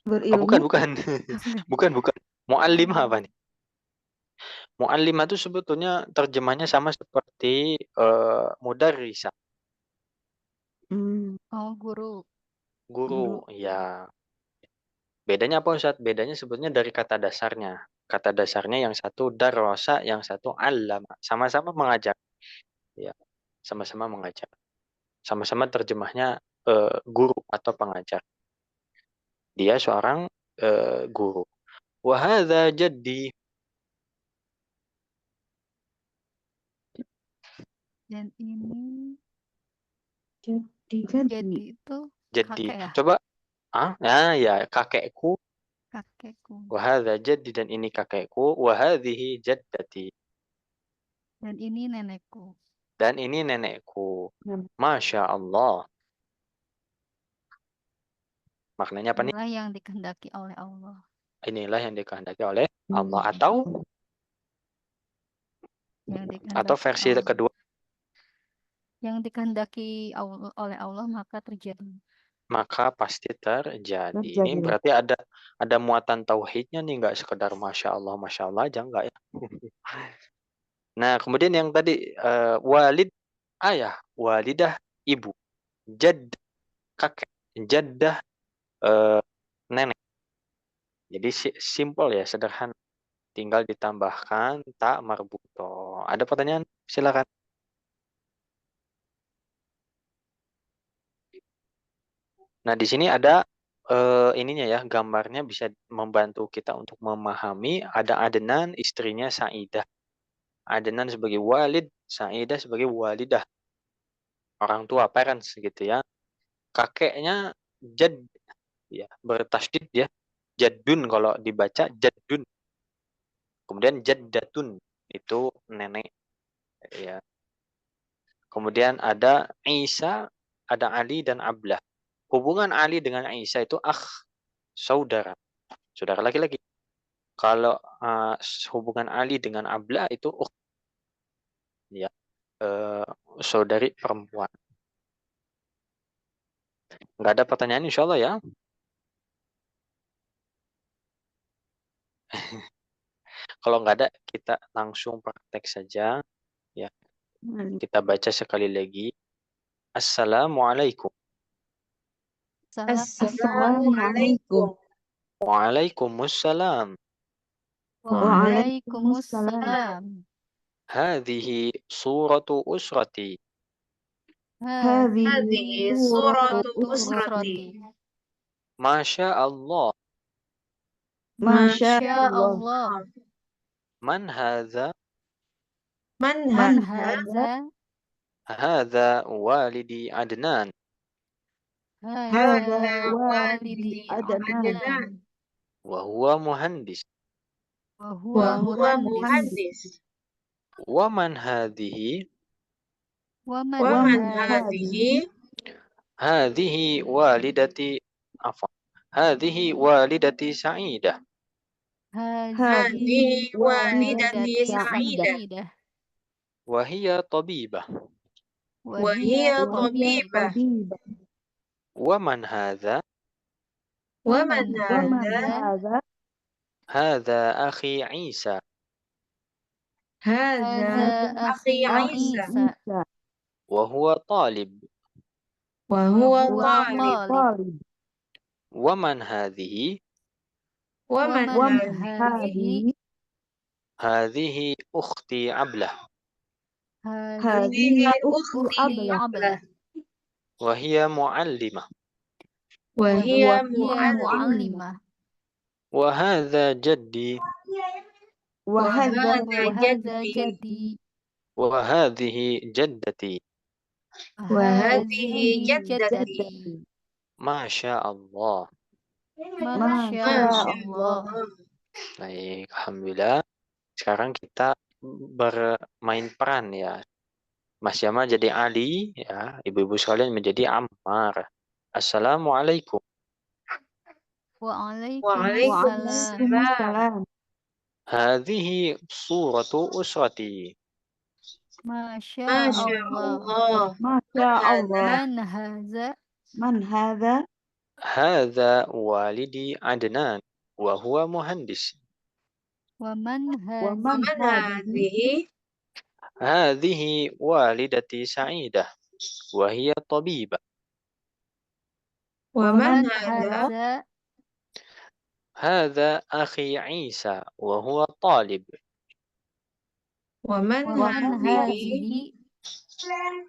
Berilmu. Bukan. bukan. Muallimah apa nih? Muallimah itu sebetulnya terjemahnya sama seperti mudarrisah. Oh, guru. Guru, ya. Bedanya apa Ustaz? Bedanya sebetulnya dari kata dasarnya. Kata dasarnya yang satu darrosa, yang satu allama. Sama-sama mengajar. Ya, sama-sama mengajar. Sama-sama terjemahnya guru atau pengajar. Dia seorang guru. Wahadha jaddi. Dan ini Jadi itu Jaddi. kakek ya? Coba. Ya kakekku. Kakekku. Wahadha jaddi, dan ini kakekku. Wahadhihi jaddati. Dan ini nenekku. Dan ini nenekku. Masya Allah. Maknanya apa nih? Inilah yang dikehendaki oleh Allah. Inilah yang dikehendaki oleh Allah. Atau Yang Atau dikehendaki versi Allah. kedua, Yang dikehendaki oleh Allah maka terjadi. maka pasti terjadi. Ini Terjadi. berarti ada muatan tauhidnya nih, nggak sekedar masya Allah aja, nggak ya. Nah, kemudian yang tadi walid ayah, walidah ibu, jad kakek, jaddah nenek. Jadi simple ya, sederhana. Tinggal ditambahkan tak marbuto. Ada pertanyaan? Silakan. Nah, di sini ada ininya ya, gambarnya bisa membantu kita untuk memahami. Ada Adnan, istrinya Saidah. Adnan sebagai walid, Saidah sebagai walidah. Orang tua, parents gitu ya. Kakeknya jad, ya, bertasydid ya. Jaddun kalau dibaca jaddun. Kemudian jaddatun, itu nenek ya. Kemudian ada Isa, ada Ali dan Ablah. Hubungan Ali dengan Isa itu saudara. Saudara laki-laki. Kalau hubungan Ali dengan Ablah itu ya, saudari perempuan. Nggak ada pertanyaan insya Allah ya. Kalau nggak ada, kita langsung praktek saja. Ya, kita baca sekali lagi. Assalamualaikum. Assalamualaikum. Waalaikumsalam. Waalaikumsalam. Hadhihi suratu usrati. Hadhihi suratu usrati. Masya Allah. Masya Masya Allah. Allah. Man hadha? Man Man hadha? hadza? Hadha walidi Adnan. Hadza walidi Adnan. Wa huwa muhandis. Wa Wa huwa huwa muhandis. muhandis. Wa man hadhihi? Wa Wa man man hadhihi? hadhihi? Hadhihi walidati afwan. Hadhihi walidati Sa'idah. Hadhihi Hadhihi walidati walidati Sa'idah. Sa'idah. Wa hiya tabibah. Wa Wa hiya hiya tabibah. tabibah. Wa man hadha? Wa Wa man man hadha? hadza? Hadha akhi Isa. Hadha Hadza akhi akhi Isa. Isa. Wa huwa talib. Wa Wa huwa huwa talib. talib. Wa man hadhihi? Wa Wa man man hadhihi? hadhihi? Hadhihi ukhti Ablah. Hadhihi Hadhihi ukhti ukhti Ablah. Wa hiya muallimah. Wa Wa hiya hiya mu'allimah. mu'allimah. Wa hadha jaddi. Wa hadha Wa hadza jaddi. jaddi. Wa hadhihi jaddati. Wa Wa hadhihi hadhihi jaddati. jaddati. Masya Allah. Masya Masya Allah. Allah. Baik, alhamdulillah. Sekarang kita bermain peran ya. Mas Jamal jadi Ali, ya. Ibu-ibu sekalian menjadi Ammar. Assalamualaikum. Waalaikumsalam. Waalaikumsalam. Hadhihi suratu usrati. Masya Masya Allah. Allah. Masya Allah. Man hadza? Man hadha? Hadha walidi Adnan. Wa huwa muhandis. Wa man Wa hadza? man Wa man hadhihi? hadhihi? Hadhihi walidati Sa'idah. Wa hiya tabibah. Wa Wa man man hadha? hadza? Hadha akhi Isa. Wa huwa talib. Wa man Wa man hadhihi? hadhihi?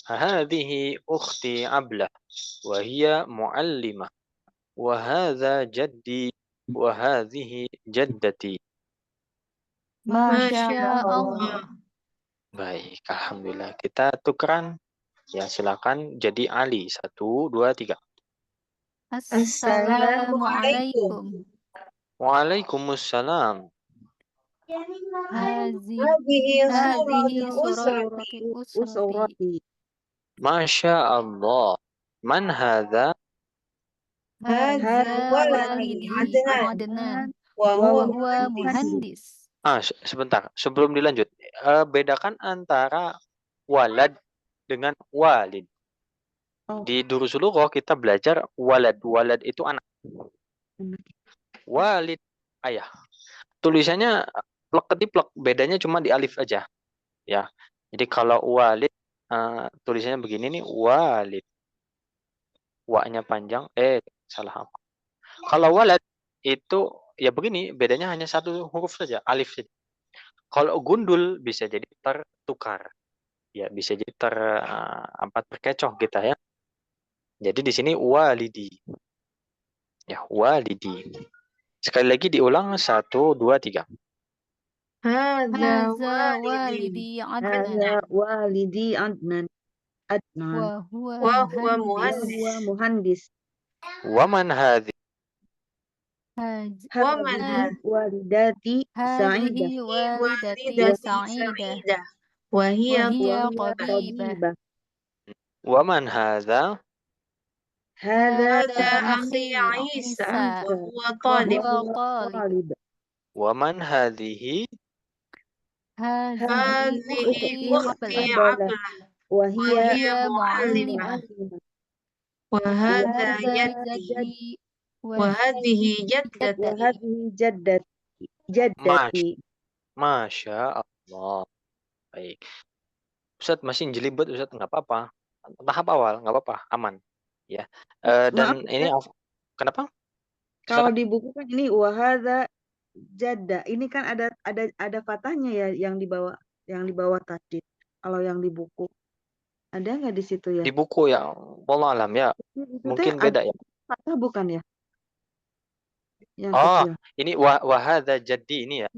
Hadhihi ukhti Ablah. Wa hiya muallimah. Wa hadha jaddi. Wa hadhihi jaddati. Masya Masya Allah. Allah. Baik, alhamdulillah. Kita tukeran. Ya, silakan jadi Ali. 1, 2, 3. Assalamualaikum. Waalaikumsalam. Hadhihi Hadhihi suratul usrati. Masya Allah. Man hadha? Hadza waladi walidi Adnan. Adnan. Wa Wa huwa huwa muhandis. Sebentar. Sebelum dilanjut. bedakan antara walad dengan walid. Oh, Di Durusul Lughah kita belajar walad. Walad itu anak. anak. Walid ayah. Tulisannya plek ketiplek, bedanya cuma di alif aja, ya. Jadi kalau walid tulisannya begini nih, walid. Wa-nya panjang, salah apa. Kalau walad itu ya begini, bedanya hanya satu huruf saja, alif saja. Kalau gundul bisa jadi tertukar. Ya, bisa jadi terkecoh kita ya. Jadi di sini walidi. Ya, walidi. Sekali lagi diulang 1 2 3. Hadza Hadza walidi. walidi Adnan Hadza walidi Adnan. wa huwa Wa huwa muhandis. Wa huwa muhandis. Waman hadhi. Wa man Hadhihi walidati Sa'idah. Hadhihi walidati walidati sa'idah sa'idah. Wa wa hiya hiya Wa tabibah. tabibah. Waman hadha. Hadza Hadza akhi akhi Isa Isa wa huwa wa talib. huwa huwa talib. talib. Waman hadhihi. Hadhihi Hadhihi ukhti ukhti Ablah Ablah Wa wa hiya wa hiya hiya mu'allimah. mu'allimah Wa hadza hadza jaddi. jaddi Wa wa hadhihi wa jaddati. hadhihi Masya, jaddati. Masya Allah. Baik. Ustadz masih jelibet, Ustadz nggak apa-apa. Tahap awal nggak apa-apa, aman. Ya. Maaf, Dan ini kenapa? kalau Silakan. di buku kan ini wahada jadda. Ini kan ada fathahnya ya yang di bawah tasdid. Kalau yang di buku ada nggak di situ ya? Di buku ya, wallah alam ya. Itu Mungkin teh beda ya. fathah bukan ya? Yang Oh, kecil. ini wahada jadi ini ya.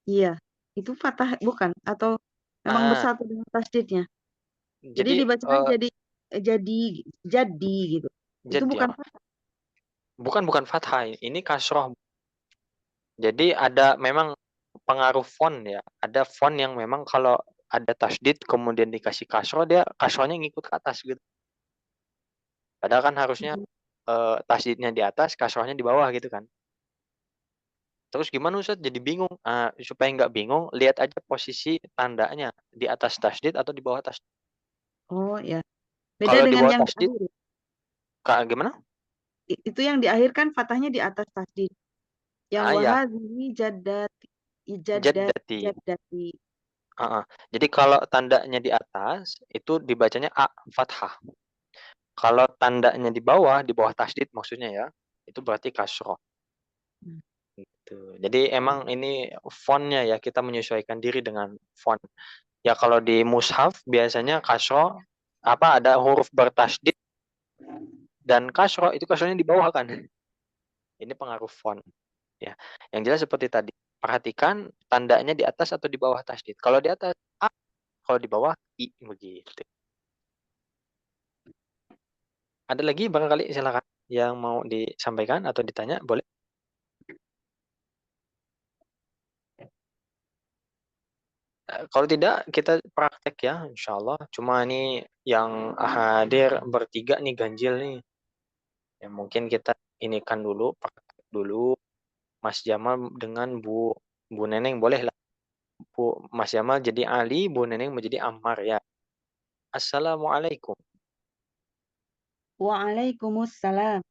Iya, itu fathah bukan atau memang Ah, bersatu dengan tasdidnya. Jadi jadi dibacanya jadi gitu. Itu jadi bukan fathah. bukan fathah, ini kasroh. Jadi ada memang pengaruh font ya. Ada font yang memang kalau ada tasdid kemudian dikasih kasroh, dia kasrohnya ngikut ke atas gitu. Padahal kan harusnya tasdidnya di atas, kasrohnya di bawah gitu kan. Terus gimana Ustaz? Jadi bingung. Supaya nggak bingung, lihat aja posisi tandanya di atas tasdid atau di bawah tasdid. Oh ya. Beda Kalau di dengan bawah yang di tasdid, akhir. gimana? Itu yang di akhir kan fathahnya di atas tasdid. Yang Ya, wahadhihi jaddati. jaddati. Jadi kalau tandanya di atas, itu dibacanya A, fathah. Kalau tandanya di bawah tasdid maksudnya ya, itu berarti kasroh. Gitu. Jadi emang ini fontnya ya, kita menyesuaikan diri dengan font. Ya kalau di mushaf biasanya kasroh, ada huruf bertasdid dan kasroh, itu kasrohnya di bawah kan. Ini pengaruh font. Ya. Yang jelas seperti tadi. Perhatikan tandanya di atas atau di bawah tasdid. Kalau di atas A, kalau di bawah I, begitu. Ada lagi barangkali, silakan yang mau disampaikan atau ditanya, boleh. Kalau tidak kita praktek ya, insya Allah. Cuma ini yang hadir bertiga nih ganjil nih. Ya, mungkin kita inikan dulu, praktek dulu. Mas Jamal dengan Bu Neneng boleh lah. Mas Jamal jadi Ali, Bu Neneng menjadi Ammar ya. Assalamualaikum. Waalaikumsalam.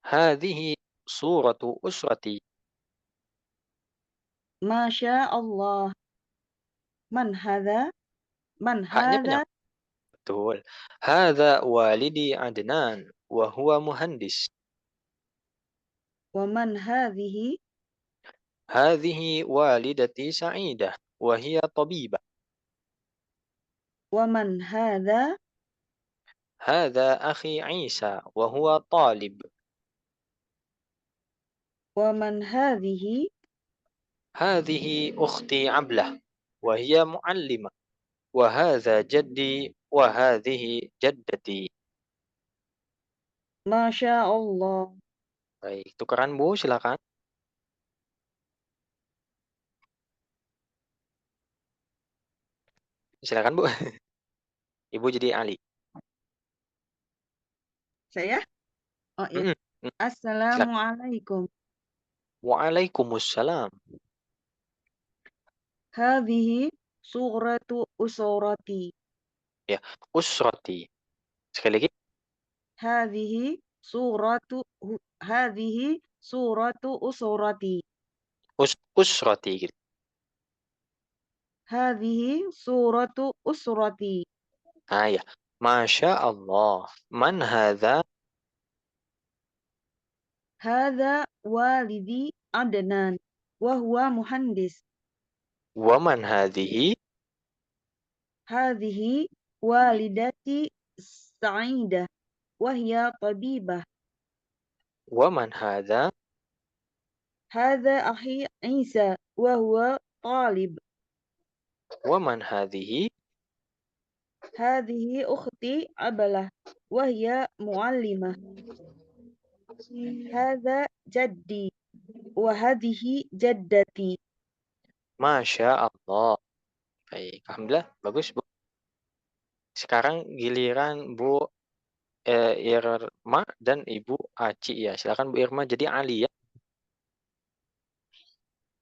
Hadhihi suratu usrati. Masya Allah. Man hadha? Man Haknya hadha? banyak. Betul. Hadza walidi Adnan wa huwa muhandis. Wa man hadhihi? Hadhihi walidati Sa'idah wa hiya tabibah. Wa man hadha? هذا أخي عيسى وهو طالب. Wa man hadhihi? هذه أختي عبلة وهي معلمة. وهذا جدي وهذه جدتي. Masya Allah. Baik, tukeran Bu, silakan. Silakan Bu. Ibu jadi Ali. Saya? Oh ya. Mm-mm. Silakan. Assalamualaikum. Waalaikumsalam. Hadhihi suratu usurati. Ya, usrati. Sekali lagi. Hadhihi suratu usurati. Usrati gitu. Hadhihi suratu usrati. Ya. Masya Allah. Man hadha? Hadha walidi Adnan wa huwa muhandis. Wa man hadhihi? Hadhihi walidati Sa'idah wa hiya tabibah. Wa man hadha? Hadha akhi Isa wa huwa talib. Wa man hadhihi? Hadhihi ukhti Abalah wa hiya muallimah. Hadha jaddi wa hadhihi jaddati. Masya Allah. Baik, alhamdulillah, bagus Bu. Sekarang giliran Bu Irma dan Ibu Aci ya. Silakan Bu Irma jadi Ali ya.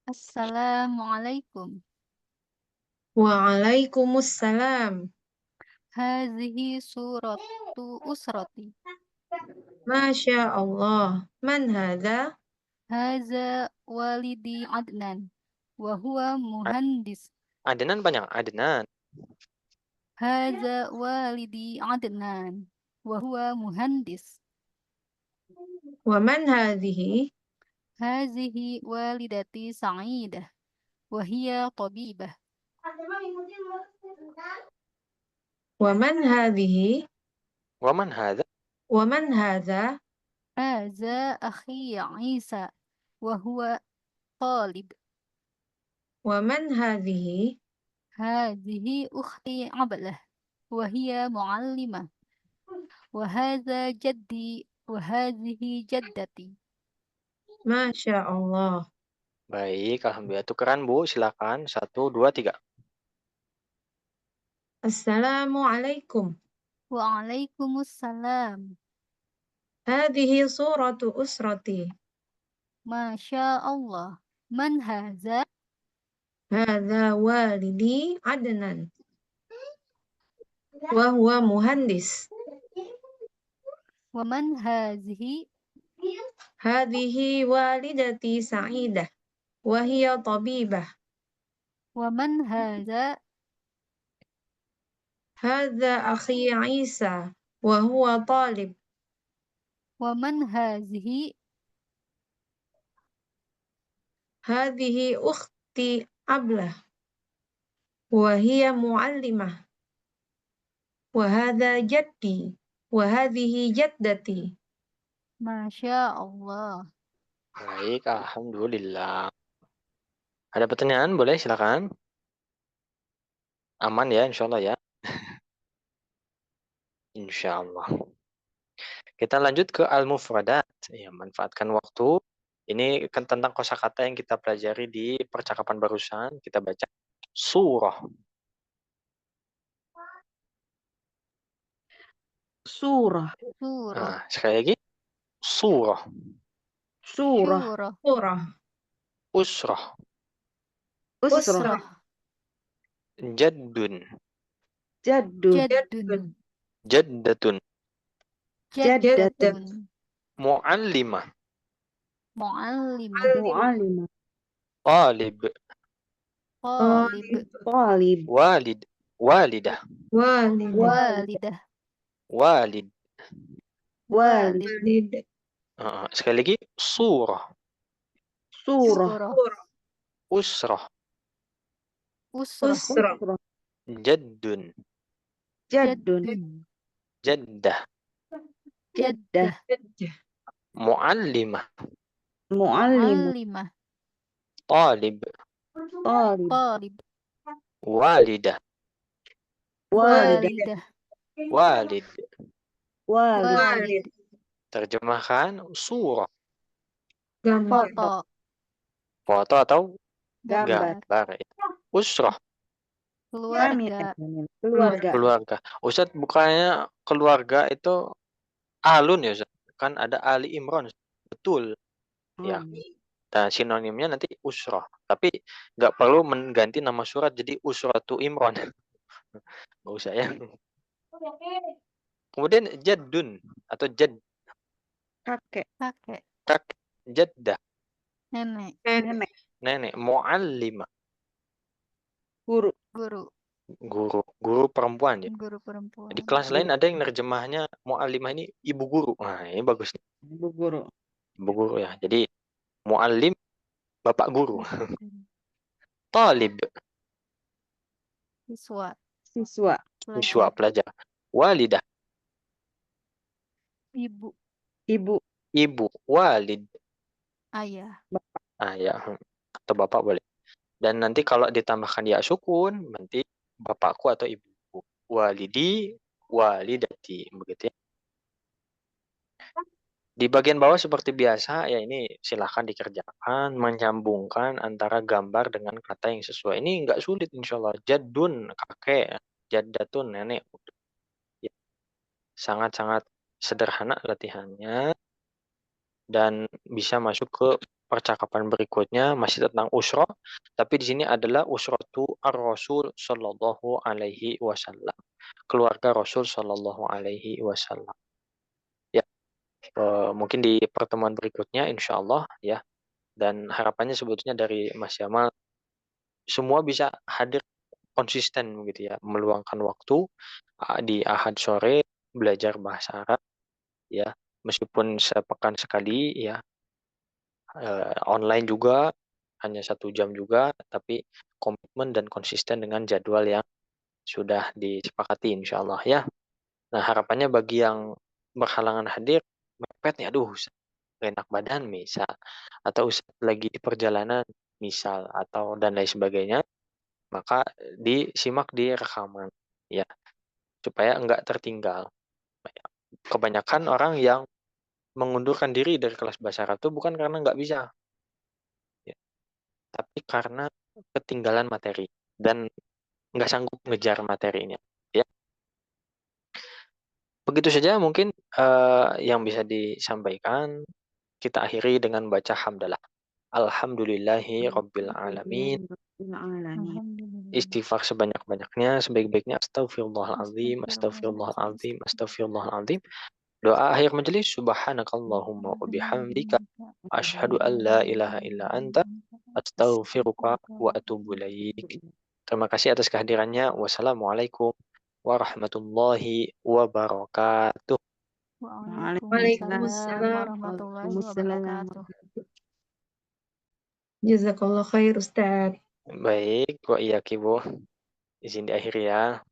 Assalamualaikum. Waalaikumsalam. Hazihi suratu usrati. Masya Allah. Man hadha? Haza walidi Adnan. Wa huwa muhandis. Adnan banyak. Adnan. Haza walidi Adnan. Wa huwa muhandis. Wa man hadhihi? Hazihi walidati Sa'idah. Wa hiya tabibah. Wa man hadhihi? Wa man hadha? Wa man hadha? Haza akhi Isa. Wa huwa talib. Wa man hadhihi? هذه أختي عبلة وهي معلمة وهذا جدي وهذه جدتي. Masya Allah. Baik, alhamdulillah. Tukeran Bu, silakan. 1, 2, 3. Assalamualaikum. Waalaikumsalam. Hadhihi suratu usrati. Masya Allah. Man haza? Hadha walidi Adnan. Wa huwa muhandis. Wa man hazihi? Hadhihi walidati Sa'idah. Wa hiya tabibah. Wa man haza? Hadha akhi Isa. Wa huwa talib. Wa man hazihi? Hadhihi ukhti Ablah. Wa hiya muallimah. Wa hadha jaddi. Wa hadhihi jaddati. Masya Allah. Baik, alhamdulillah. Ada pertanyaan? Boleh, silakan. Aman ya, insya Allah ya. Insya Allah. Kita lanjut ke al-mufradat. Ya, manfaatkan waktu. Ini kan tentang kosakata yang kita pelajari di percakapan barusan. Kita baca surah. Surah. Surah. Nah, sekali lagi. Surah. Surah. Surah. Surah. Usrah. Usrah. Usrah. Jaddun. Jaddun. Jaddun. Jaddatun. Jaddatun. Muallimah. Muallimah. Mu'allimah. Talib. Talib. Talib. Walid. Walidah. Walid. Walidah. Walid. Walid. Walid. Sekali lagi. Surah. Surah. Usrah. Usrah. Usrah. Jaddun. Jaddun. Jaddah. Jaddah. Muallimah. Mu'allimah. Muallimah. Talib. Talib. Talib. Walidah. Walidah. Walid. Walid. Walid. Terjemahkan surah. Gambar. Foto. Foto atau Gambar. gambar. Usrah. Keluarga. Keluarga. Keluarga. Ustadz, bukannya keluarga itu alun ya Ustadz? Kan ada Ali Imran. Betul. Ya. Dan sinonimnya nanti usroh. Tapi nggak perlu mengganti nama surat jadi Usratu Imron. Nggak usah ya. Kemudian jaddun atau Kakek, Kakek, jaddah, nenek, nenek, nenek, muallimah, guru, guru perempuan ya. guru Di perempuan. kelas lain ada yang nerjemahnya muallimah ini ibu guru. Nah, ini bagus nih. ibu guru, Ibu guru ya. Jadi muallim bapak guru. Bapak guru. Talib, Siswa, siswa, siswa pelajar, pelajar. Walidah, ibu, ibu, ibu, walid, ayah, ayah atau bapak boleh. Dan nanti kalau ditambahkan ya sukun, nanti bapakku atau ibuku. Walidi, walidati, begitu ya. Di bagian bawah seperti biasa, ya ini silahkan dikerjakan, menyambungkan antara gambar dengan kata yang sesuai. Ini nggak sulit insya Allah. Jadun, kakek, jaddatun, nenek. Ya, sangat-sangat sederhana latihannya dan bisa masuk ke percakapan berikutnya masih tentang usroh, tapi di sini adalah usrotu ar-Rasul Shallallahu Alaihi Wasallam, keluarga Rasul Shallallahu Alaihi Wasallam. Ya, mungkin di pertemuan berikutnya insya Allah ya. Dan harapannya sebetulnya dari Mas Yamal semua bisa hadir konsisten begitu ya, meluangkan waktu di Ahad sore belajar bahasa Arab ya, meskipun sepekan sekali ya, online juga hanya 1 jam juga, tapi komitmen dan konsisten dengan jadwal yang sudah disepakati insya Allah ya. Nah harapannya bagi yang berhalangan hadir, mepet nih, aduh enak badan misal, atau lagi di perjalanan misal, atau dan lain sebagainya, maka disimak di rekaman ya, supaya enggak tertinggal. Kebanyakan orang yang mengundurkan diri dari kelas bahasa Arab itu bukan karena nggak bisa, ya, tapi karena ketinggalan materi dan nggak sanggup ngejar materinya. Ya, begitu saja mungkin yang bisa disampaikan. Kita akhiri dengan baca hamdalah. Alhamdulillahi Rabbil Alamin. alhamdulillah, Istighfar sebanyak-banyaknya, sebaik-baiknya astagfirullahaladzim, astagfirullahaladzim, astagfirullahaladzim. Doa akhir majelis, subhanakallahumma wa bihamdika, asyhadu an la ilaha illa anta, astaghfiruka wa atubu ilaik. Terima kasih atas kehadirannya. Wassalamualaikum warahmatullahi wabarakatuh. Waalaikumsalam warahmatullahi wabarakatuh. Jazakallah khair Ustaz. Baik, wa iyaki Bu. Izin diakhiri ya.